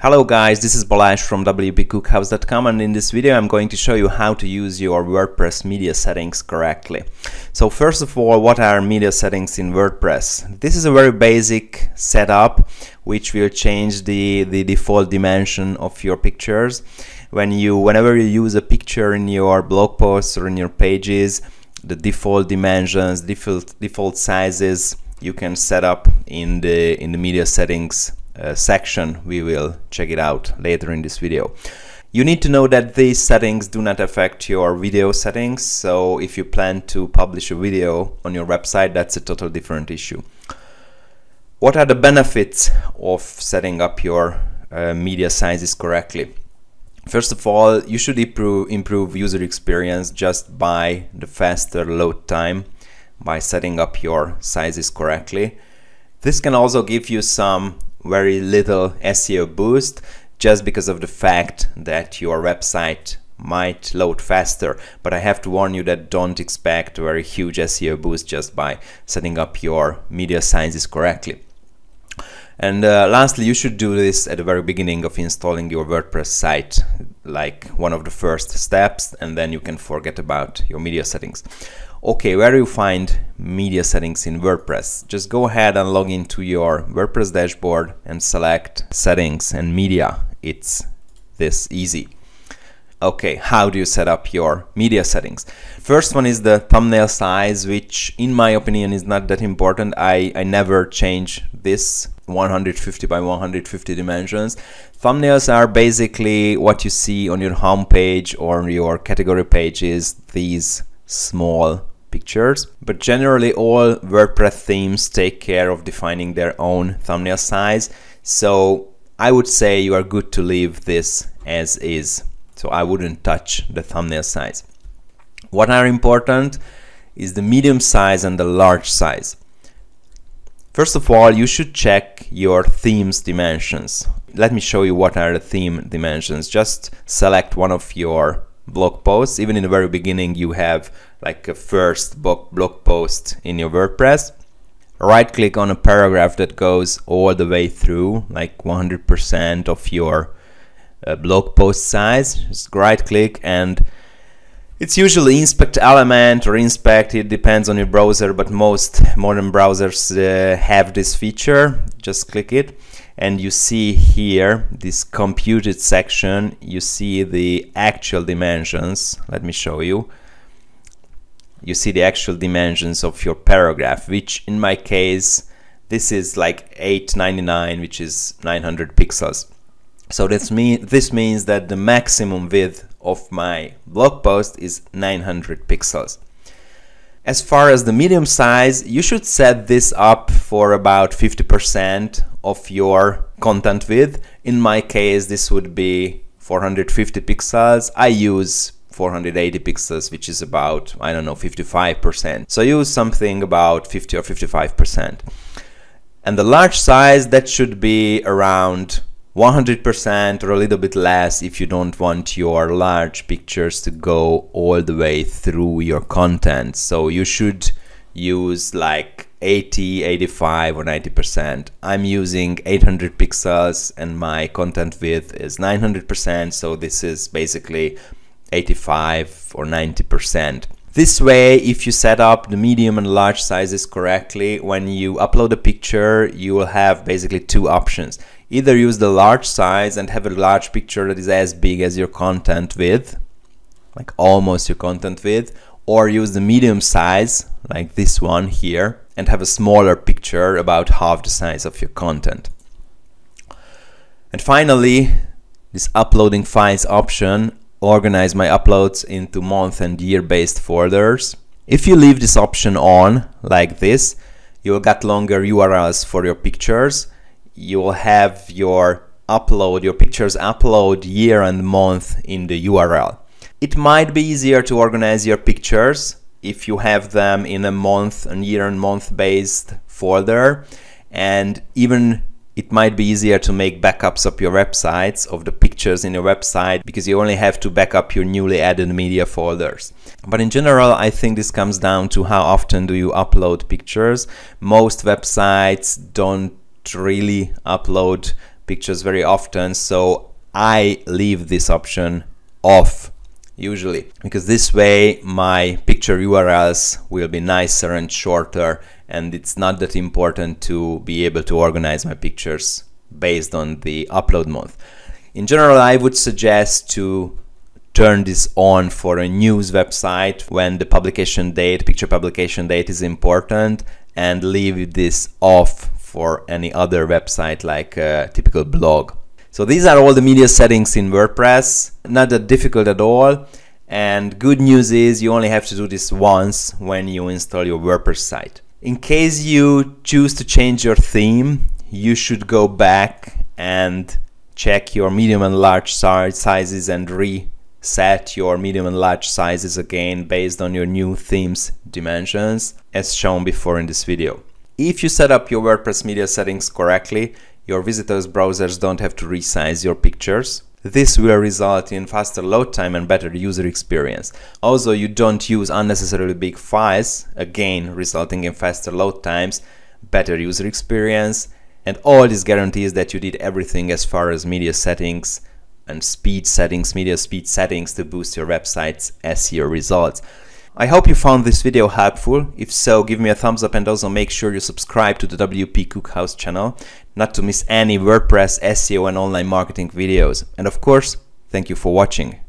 Hello guys, this is Balázs from wpcookhouse.com, and in this video I'm going to show you how to use your WordPress media settings correctly. So first of all, what are media settings in WordPress? This is a very basic setup which will change the default dimension of your pictures. Whenever you use a picture in your blog posts or in your pages, the default dimensions, default sizes you can set up in the media settings section. We will check it out later in this video. You need to know that these settings do not affect your video settings, so if you plan to publish a video on your website, that's a totally different issue. What are the benefits of setting up your media sizes correctly? First of all, you should improve user experience just by the faster load time by setting up your sizes correctly. This can also give you some very little SEO boost just because of the fact that your website might load faster, but I have to warn you that don't expect a very huge SEO boost just by setting up your media sizes correctly. And lastly, you should do this at the very beginning of installing your WordPress site, like one of the first steps, and then you can forget about your media settings. Okay, where do you find media settings in WordPress? Just go ahead and log into your WordPress dashboard and select settings and media. It's this easy. Okay, how do you set up your media settings? First one is the thumbnail size, which in my opinion is not that important. I never change this 150 by 150 dimensions. Thumbnails are basically what you see on your home page or your category pages, these small pictures, but generally all WordPress themes take care of defining their own thumbnail size, so I would say you are good to leave this as is. So I wouldn't touch the thumbnail size. What are important is the medium size and the large size. First of all, you should check your theme's dimensions. Let me show you what are the theme dimensions. Just select one of your blog posts. Even in the very beginning you have like a first blog post in your WordPress. Right click on a paragraph that goes all the way through, like 100% of your blog post size. Just right click, and it's usually inspect element or inspect, it depends on your browser, but most modern browsers have this feature. Just click it and you see here this computed section, you see the actual dimensions. Let me show you. You see the actual dimensions of your paragraph, which in my case this is like 899, which is 900 pixels. So this means that the maximum width of my blog post is 900 pixels. As far as the medium size, you should set this up for about 50% of your content width. In my case, this would be 450 pixels. I use 480 pixels, which is about, I don't know, 55%. So use something about 50 or 55%. And the large size, that should be around 100% or a little bit less if you don't want your large pictures to go all the way through your content. So you should use like 80, 85 or 90%. I'm using 800 pixels and my content width is 900%, so this is basically 85 or 90%. This way, if you set up the medium and large sizes correctly, when you upload a picture, you will have basically two options. Either use the large size and have a large picture that is as big as your content width, like almost your content width, or use the medium size, like this one here, and have a smaller picture about half the size of your content. And finally, this uploading files option, organize my uploads into month and year based folders. If you leave this option on like this, you will get longer URLs for your pictures. You will have your pictures upload year and month in the URL. It might be easier to organize your pictures if you have them in a month and year and month based folder, and even it might be easier to make backups of your websites, of the pictures in your website, because you only have to back up your newly added media folders. But in general, I think this comes down to how often do you upload pictures. Most websites don't really upload pictures very often, so I leave this option off usually, because this way my picture URLs will be nicer and shorter, and it's not that important to be able to organize my pictures based on the upload month. In general, I would suggest to turn this on for a news website when the publication date, picture publication date, is important, and leave this off for any other website like a typical blog. So these are all the media settings in WordPress, not that difficult at all. And good news is you only have to do this once when you install your WordPress site. In case you choose to change your theme, you should go back and check your medium and large sizes and reset your medium and large sizes again based on your new theme's dimensions, as shown before in this video. If you set up your WordPress media settings correctly, your visitors' browsers don't have to resize your pictures. This will result in faster load time and better user experience. Also, you don't use unnecessarily big files, again resulting in faster load times, better user experience, and all this guarantees that you did everything as far as media settings and speed settings, media speed settings, to boost your website's SEO results. I hope you found this video helpful. If so, give me a thumbs up, and also make sure you subscribe to the WP Cookhouse channel not to miss any WordPress, SEO and online marketing videos. And of course, thank you for watching.